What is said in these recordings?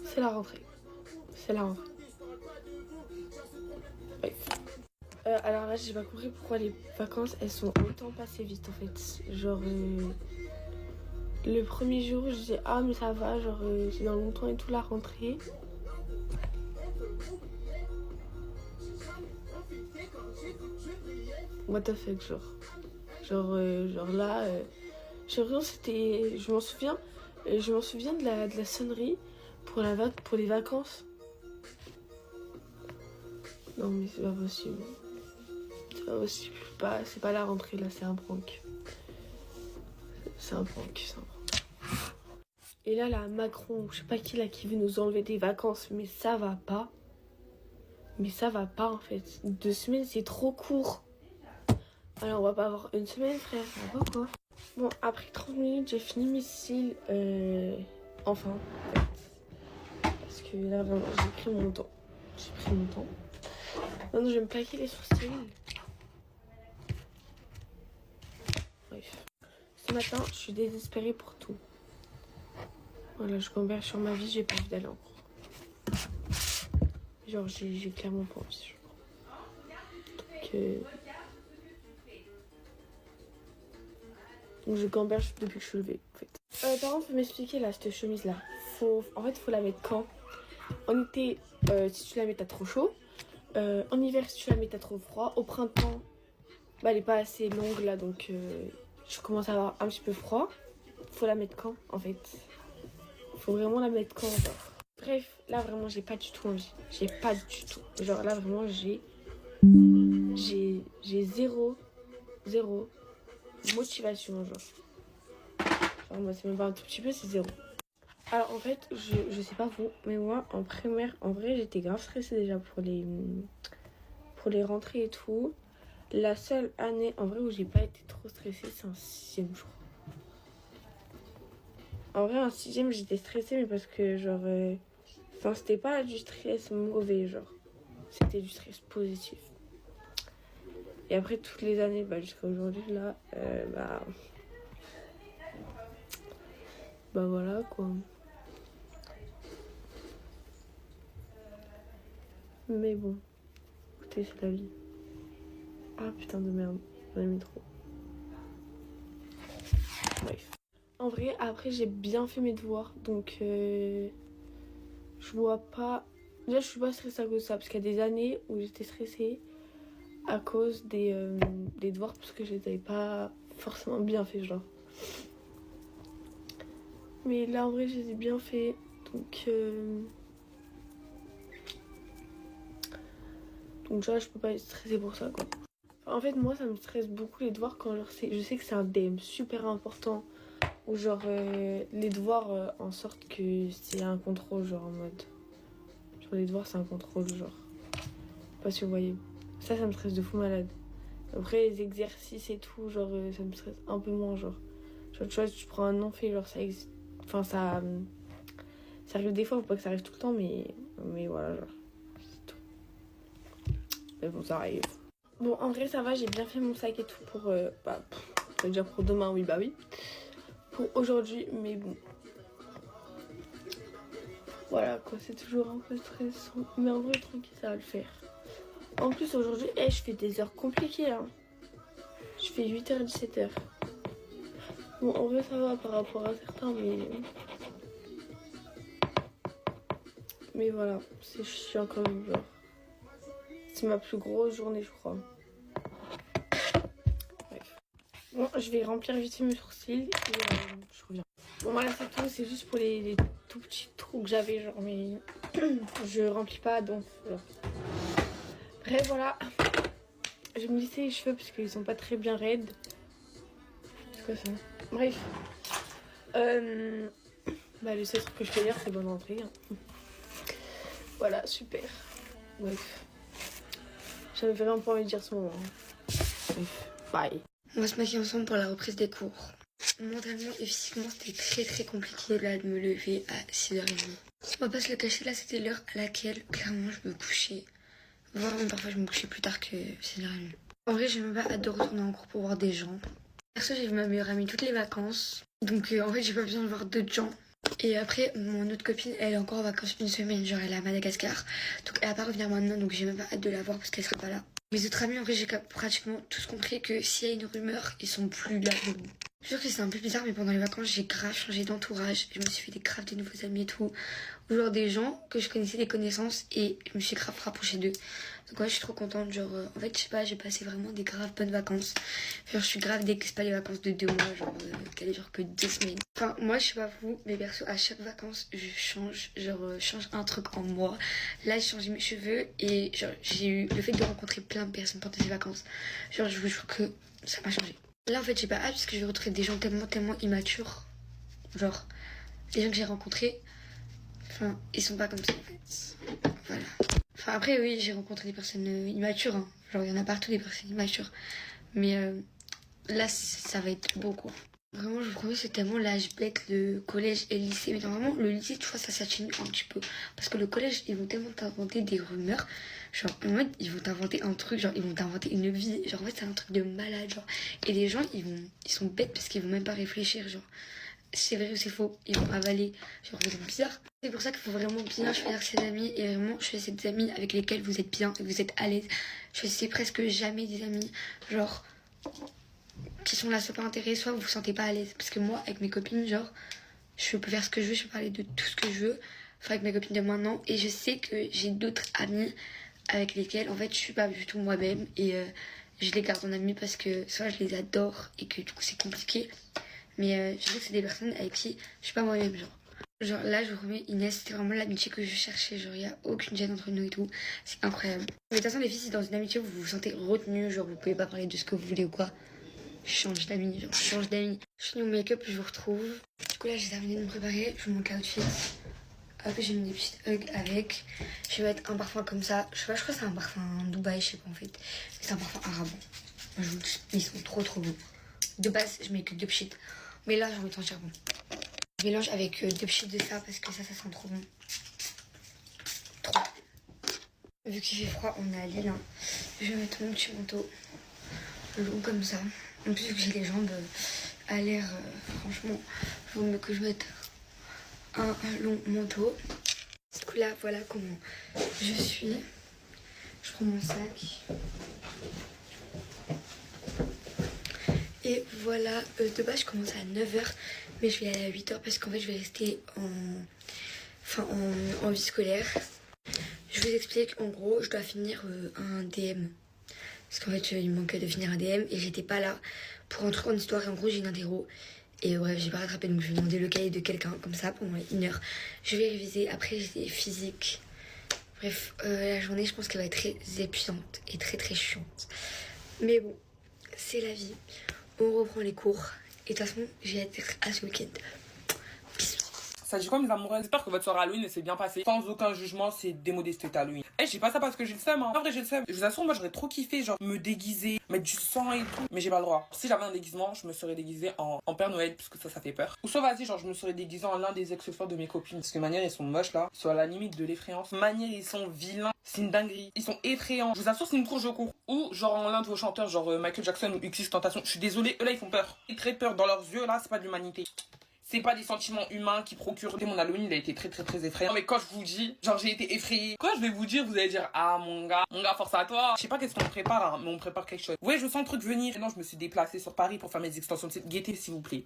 C'est la rentrée. C'est la rentrée. Bref. Alors là, j'ai pas compris pourquoi les vacances, elles sont autant passées vite en fait. Genre, le premier jour, je disais, ah mais ça va, genre, c'est dans longtemps et tout la rentrée. What the fuck, genre. Genre là, c'était, je m'en souviens de la sonnerie pour les vacances. Non mais c'est pas possible. C'est pas possible. C'est pas la rentrée là, c'est un prank. C'est un prank. Et là, Macron, je sais pas qui là qui veut nous enlever des vacances, mais ça va pas. Mais ça va pas en fait. 2 semaines, c'est trop court. Alors on va pas avoir une semaine, frère. Ça va pas quoi. Bon, après 30 minutes, j'ai fini mes cils. Enfin, en fait. Parce que là, vraiment, j'ai pris mon temps. Maintenant, je vais me plaquer les sourcils. Bref. Ce matin, je suis désespérée pour tout. Voilà, je converge sur ma vie, j'ai pas envie d'aller en cours. Genre, j'ai clairement pas envie. Donc je gamberge depuis que je suis levée, en fait. Par contre, faut m'expliquer là, cette chemise là. En fait, faut la mettre quand? En été, si tu la mets, t'as trop chaud. En hiver, si tu la mets, t'as trop froid. Au printemps, bah, elle est pas assez longue là, donc je commence à avoir un petit peu froid. Faut la mettre quand, en fait? Faut vraiment la mettre quand, genre. Bref, là vraiment, j'ai pas du tout envie. J'ai pas du tout. Genre là, vraiment, j'ai zéro motivation, genre moi, c'est même pas un tout petit peu, c'est zéro. Alors en fait, je sais pas vous, mais moi en primaire, en vrai, j'étais grave stressée déjà pour les rentrées et tout. La seule année en vrai où j'ai pas été trop stressée, c'est en 6e, je crois. En vrai, en 6e, j'étais stressée, mais parce que genre, enfin, c'était pas du stress mauvais, genre, c'était du stress positif. Et après toutes les années, bah, jusqu'à aujourd'hui là, bah voilà quoi. Mais bon, écoutez, c'est la vie. Ah putain de merde, j'en ai mis trop. Bref. En vrai, après j'ai bien fait mes devoirs, donc je vois pas... Déjà je suis pas stressée à cause de ça, parce qu'il y a des années où j'étais stressée à cause des devoirs, parce que je les avais pas forcément bien fait, genre. Mais là en vrai je les ai bien fait, donc genre je peux pas être stressée pour ça quoi. En fait moi ça me stresse beaucoup les devoirs quand genre, je sais que c'est un DM super important, ou genre les devoirs en sorte que c'est un contrôle, genre en mode genre les devoirs c'est un contrôle, genre je sais pas si vous voyez, ça me stresse de fou malade. Après les exercices et tout, genre ça me stresse un peu moins, genre tu vois, tu prends un non fait, genre ça existe, enfin ça arrive des fois, faut pas que ça arrive tout le temps, mais voilà, genre c'est tout. Mais bon, ça arrive. Bon, en vrai ça va, j'ai bien fait mon sac et tout pour ça veut dire pour demain, oui bah oui, pour aujourd'hui, mais bon voilà quoi, c'est toujours un peu stressant, mais en vrai tranquille, ça va le faire. En plus aujourd'hui, je fais des heures compliquées hein. Je fais 8h 17h. Bon en vrai ça va par rapport à certains, mais voilà, c'est chiant quand même, genre c'est ma plus grosse journée je crois. Bref. Bon, je vais remplir vite fait mes sourcils et je reviens. Bon voilà, c'est tout, c'est juste pour les tout petits trous que j'avais, genre, mais je remplis pas, donc genre. Bref, voilà. Je vais me lisser les cheveux parce qu'ils sont pas très bien raides. C'est quoi ça? Bref. Bah, le seul truc que je peux dire, c'est bonne rentrée. Hein. Voilà, super. Bref. J'avais vraiment pas envie de dire ce moment. Hein. Bref, bye. On va se maquiller ensemble pour la reprise des cours. Mentalement et physiquement, c'était très compliqué là de me lever à 6h30. On va pas se le cacher, là c'était l'heure à laquelle clairement je me couchais. Voire même parfois je me couchais plus tard que 6h30. En vrai, j'ai même pas hâte de retourner en cours pour voir des gens. Perso, j'ai vu ma meilleure amie toutes les vacances. Donc en fait, j'ai pas besoin de voir d'autres gens. Et après, mon autre copine, elle est encore en vacances une semaine, genre elle est à Madagascar. Donc elle va pas revenir maintenant, donc j'ai même pas hâte de la voir parce qu'elle sera pas là. Mes autres amis, en vrai, j'ai pratiquement tous compris que s'il y a une rumeur, ils sont plus là. Je sûr que c'est un peu bizarre, mais pendant les vacances, j'ai grave changé d'entourage. Je me suis fait des nouveaux amis et tout. Ou genre des gens que je connaissais, des connaissances, et je me suis grave rapprochée d'eux. Donc ouais, je suis trop contente. Genre, en fait, je sais pas, j'ai passé vraiment des graves bonnes vacances. Genre, je suis grave dès que c'est pas les vacances de 2 mois, genre, qu'elle est genre que 2 semaines. Enfin, moi, je sais pas vous, mais perso, à chaque vacances, je change, genre, change un truc en moi. Là, j'ai changé mes cheveux, et genre, j'ai eu le fait de rencontrer plein de personnes pendant ces vacances. Genre, je vous jure que ça m'a changé. Là, en fait, j'ai pas hâte parce que je vais retrouver des gens tellement immatures. Genre, les gens que j'ai rencontrés, enfin, ils sont pas comme ça, en fait. Voilà. Enfin, après, oui, j'ai rencontré des personnes immatures. Hein. Genre, il y en a partout des personnes immatures. Mais là, ça va être beau, quoi. Vraiment, je vous promets, c'est tellement l'âge bête, le collège et le lycée. Mais normalement, le lycée, tu vois, ça s'atténue un petit peu. Parce que le collège, ils vont tellement t'inventer des rumeurs. Genre, en mode, ils vont t'inventer un truc, genre, ils vont t'inventer une vie. Genre, en fait, c'est un truc de malade, genre. Et les gens, ils sont bêtes parce qu'ils vont même pas réfléchir, genre. C'est vrai ou c'est faux, ils vont avaler, genre, vous êtes bizarre. C'est pour ça qu'il faut vraiment bien choisir ses amis et vraiment choisir des amis avec lesquels vous êtes bien et vous êtes à l'aise. Choisissez presque jamais des amis, genre, qui sont là soit pas intéressés, soit vous vous sentez pas à l'aise. Parce que moi, avec mes copines, genre, je peux faire ce que je veux, je peux parler de tout ce que je veux. Enfin, avec mes copines de maintenant. Et je sais que j'ai d'autres amis avec lesquels, en fait, je suis pas du tout moi-même. Et je les garde en amis parce que soit je les adore et que du coup, c'est compliqué. Mais je sais que c'est des personnes avec qui je suis pas moi-même, genre. Genre là, je vous remets Inès, c'était vraiment l'amitié que je cherchais. Genre, il n'y a aucune gêne entre nous et tout. C'est incroyable. Mais de toute façon, les filles, si dans une amitié vous vous sentez retenu, genre vous pouvez pas parler de ce que vous voulez ou quoi, change d'amis, genre change d'amis. Je finis mon make-up, je vous retrouve. Du coup, là, j'ai terminé de me préparer. Je vous montre l'outfit. Hop, j'ai mis des petites hugs avec. Je vais mettre un parfum comme ça. Je sais pas, je crois que c'est un parfum Dubaï, je sais pas en fait. Mais c'est un parfum arabe. Moi, je vous dis, ils sont trop beaux. De base, je mets que 2 pchits. Mais là, j'ai envie de sentir bon. Je mélange avec 2 pchits de ça parce que ça sent trop bon. Trop. Vu qu'il fait froid, on est à Lille. Hein. Je vais mettre mon petit manteau long comme ça. En plus, vu que j'ai les jambes à l'air, franchement, il vaut mieux que je mette un long manteau. Du coup, là, voilà comment je suis. Je prends mon sac. Et voilà, de base, je commence à 9h, mais je vais aller à 8h parce qu'en fait, je vais rester en vie scolaire. Je vous explique, en gros, je dois finir un DM. Parce qu'en fait, il me manquait de finir un DM et j'étais pas là pour un truc en histoire. Et en gros, j'ai une interro. Et bref, j'ai pas rattrapé, donc je vais demander le cahier de quelqu'un, comme ça, pendant 1 heure. Je vais réviser. Après, j'ai physique. Bref, la journée, je pense qu'elle va être très épuisante et très chiante. Mais bon, c'est la vie. On reprend les cours. Et de toute façon, j'ai hâte d'être à ce week-end. Bisous. Ça dit quoi mes amoureux? J'espère que votre soirée Halloween s'est bien passée. Sans aucun jugement, c'est démodé cet Halloween. Eh, j'ai pas ça parce que j'ai le seum, hein. En vrai, j'ai le seum. Je vous assure, moi, j'aurais trop kiffé, genre, me déguiser, mettre du sang et tout. Mais j'ai pas le droit. Si j'avais un déguisement, je me serais déguisée en Père Noël, puisque ça fait peur. Ou soit, vas-y, genre, je me serais déguisée en l'un des ex-forts de mes copines. Parce que manière, ils sont moches, là. Ils sont à la limite de l'effrayance. Manière, ils sont vilains. C'est une dinguerie. Ils sont effrayants. Je vous assure, c'est une cour, je cours. Ou, genre, en l'un de vos chanteurs, genre Michael Jackson ou X's Tentation. Je suis désolée, eux là, ils font peur. Ils très peur dans leurs yeux, là, c'est pas de l'humanité. C'est pas des sentiments humains qui procurent. Mon Halloween, il a été très effrayant. Mais quand je vous dis, genre j'ai été effrayée. Quand je vais vous dire, vous allez dire, ah mon gars, force à toi. Je sais pas qu'est-ce qu'on prépare, hein, mais on prépare quelque chose. Ouais, je sens le truc venir. Maintenant, je me suis déplacée sur Paris pour faire mes extensions de site. Guettez, s'il vous plaît.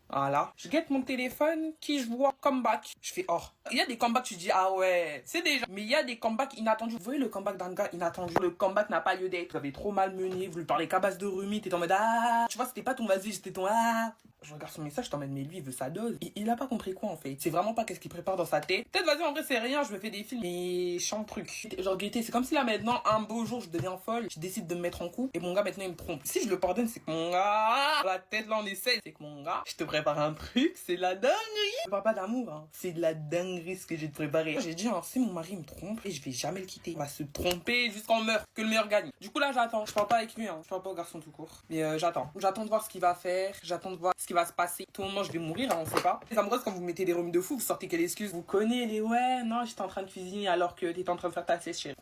Voilà. Je guette mon téléphone, qui je vois, comeback. Je fais, oh. Il y a des comebacks, tu dis, ah ouais, c'est déjà. Mais il y a des comebacks inattendus. Vous voyez le comeback d'un gars inattendu. Le comeback n'a pas lieu d'être. Vous avez trop mal mené, vous lui parlez qu'à base de rhume, t'es en mode, ah. Tu vois, c'était pas ton vas-y, c'était ton, ah. Je regarde son message, je t'emmène, mais lui, il veut sa dose. Il a pas compris quoi, en fait. C'est vraiment pas qu'est-ce qu'il prépare dans sa tête. Peut-être, vas-y, en vrai, c'est rien, je me fais des films. Mais chante truc. Genre, Gaëté, c'est comme si là, maintenant, un beau jour, je deviens folle. Je décide de me mettre en couple. Et mon gars, maintenant, il me trompe. Si je le pardonne, c'est que mon gars, la tête, là, on essaie. C'est que mon gars, je te prépare un truc, c'est la dinguerie. Je parle pas d'amour, hein. C'est de la dinguerie ce que j'ai préparé. J'ai dit, hein, si mon mari me trompe, et je vais jamais le quitter. Il va se tromper jusqu'à on meurt. Que le meilleur gagne. Du coup, là, j'attends. Je parle pas avec lui, hein. Je parle pas au garçon tout court. Mais j'attends. J'attends de voir ce qu'il va faire. J'attends de voir ce qui va se passer. Tout le moment, je vais mourir, hein, on sait pas. Les amoureuses, quand vous mettez des rhumes de fou, vous sortez quelle excuse? Vous connaissez les ouais, non, j'étais en train de cuisiner alors que t'étais en train de faire ta sieste, chérie.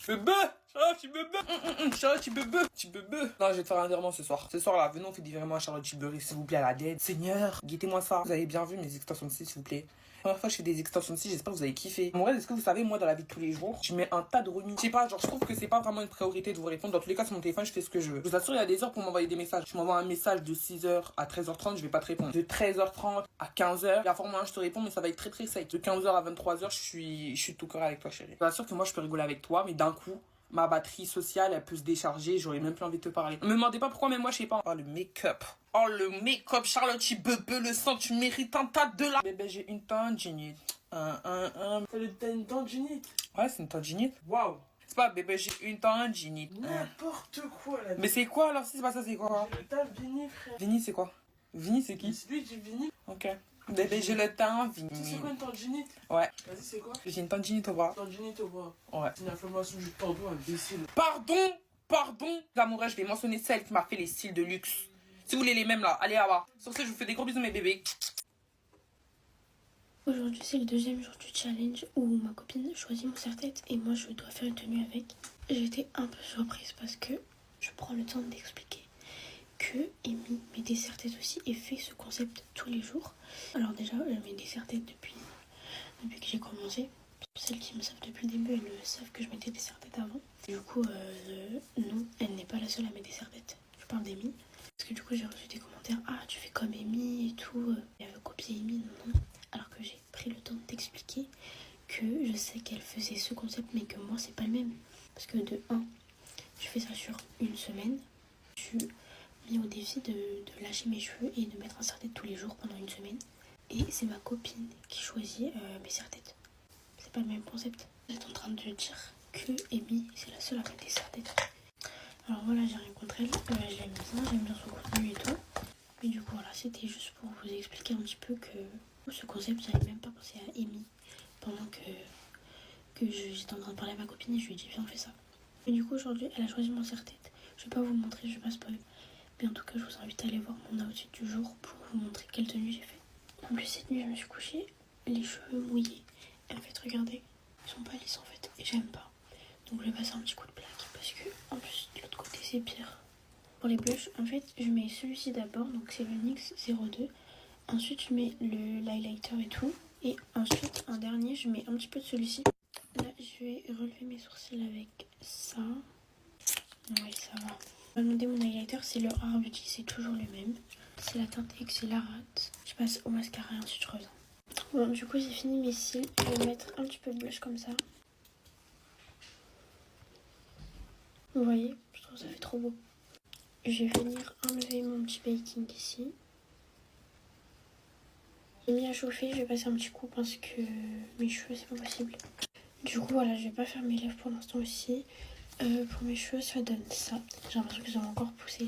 Bebe! Charlotte, tu bebe! Charlotte, tu bebe! Tu bebe! Non, je vais te faire un virement ce soir. Ce soir là, venons, on fait des virements à Charlotte Tilbury, s'il vous plaît, à la dead. Seigneur, guettez-moi ça. Vous avez bien vu mes extensions de cils, s'il vous plaît. Première fois que je fais des extensions de cils, j'espère que vous avez kiffé. En vrai, est-ce que vous savez, moi, dans la vie de tous les jours, je mets un tas de remis. Je sais pas, genre, je trouve que c'est pas vraiment une priorité de vous répondre. Dans tous les cas, sur mon téléphone, je fais ce que je veux. Je vous assure, il y a des heures pour m'envoyer des messages. Je m'envoie un message de 6h à 13h30, je vais pas te répondre. De 13h30 à 15h, il y a forcément je te réponds, mais ça va être très très sec. De 15h à 23h, je suis tout cœur avec toi, chérie. Je vous assure que moi, je peux rigoler avec toi, mais d'un coup, ma batterie sociale, elle peut se décharger, j'aurais même plus envie de te parler. Me demandez pas pourquoi, mais moi, je sais pas. Oh, le make-up. Oh, le make-up, Charlotte, tu bebe le sang, tu mérites un tas de là. Bébé, j'ai une tendinite. T'as une tendinite? Ouais, c'est une tendinite. Waouh! C'est pas bébé, j'ai une tendinite. N'importe quoi là. Mais c'est quoi alors? Si c'est pas ça, c'est quoi? J'ai le teint Vini, frère. Vini, c'est quoi? Vini, c'est qui? C'est lui, j'ai Vini. Ok. Bébé, j'ai le teint Vini. Tu sais c'est quoi une tendinite? Ouais. Vas-y, c'est quoi? J'ai une tendinite au bras. Tendinite au bras. Ouais. C'est une inflammation du tendon, imbécile. Pardon. L'amoureux, je vais mentionner celle qui m'a fait les cils de luxe. Si vous voulez les mêmes là, allez là-bas. Sur ce, je vous fais des gros bisous, mes bébés. Aujourd'hui, c'est le deuxième jour du challenge où ma copine choisit mon serre-tête et moi, je dois faire une tenue avec. J'étais un peu surprise parce que je prends le temps d'expliquer que Amy met des serre-têtes aussi et fait ce concept tous les jours. Alors déjà, je mets des serre-têtes depuis que j'ai commencé. Celles qui me savent depuis le début, elles savent que je mettais des serre-têtes avant. Du coup, non, elle n'est pas la seule à mettre des serre-têtes. Je parle d'Amy. Parce que du coup, j'ai reçu des commentaires. Ah, tu fais comme Amy et tout. Elle veut copier Amy, non. Alors que j'ai pris le temps d'expliquer que je sais qu'elle faisait ce concept, mais que moi, c'est pas le même. Parce que de 1, je fais ça sur une semaine. Je suis mis au défi de lâcher mes cheveux et de mettre un serre-tête tous les jours pendant une semaine. Et c'est ma copine qui choisit mes serre-têtes. C'est pas le même concept. Vous êtes en train de dire que Amy, c'est la seule à mettre des serre-têtes. Alors voilà, j'ai rien contre elle. J'aime bien son contenu et tout. Mais du coup, voilà, c'était juste pour vous expliquer un petit peu que ce concept, j'avais même pas pensé à Amy pendant que j'étais en train de parler à ma copine et je lui ai dit viens on fait ça. Et du coup aujourd'hui elle a choisi mon serre-tête. Je vais pas vous montrer, je vais pas spoiler. Mais en tout cas je vous invite à aller voir mon outfit du jour pour vous montrer quelle tenue j'ai fait. En plus cette nuit je me suis couchée les cheveux mouillés. Et en fait regardez, ils sont pas lisses en fait et j'aime pas. Donc je vais passer un petit coup de plaque parce que en plus de l'autre côté c'est pire. Pour les blushs en fait je mets celui-ci d'abord, donc c'est le NYX 02. Ensuite, je mets l'highlighter et tout. Et ensuite, en dernier, je mets un petit peu de celui-ci. Là, je vais relever mes sourcils avec ça. Oui, ça va. Je vais demander mon highlighter, c'est le Rare Beauty, c'est toujours le même. C'est la teinte Excellarat. Je passe au mascara et ensuite je reviens. Bon, du coup, j'ai fini mes cils. Je vais mettre un petit peu de blush comme ça. Vous voyez, je trouve que ça fait trop beau. Je vais venir enlever mon petit baking ici. J'ai mis à chauffer, je vais passer un petit coup parce que mes cheveux c'est pas possible. Du coup voilà, je vais pas faire mes lèvres pour l'instant aussi. Pour mes cheveux ça donne ça. J'ai l'impression qu'ils ont encore poussé.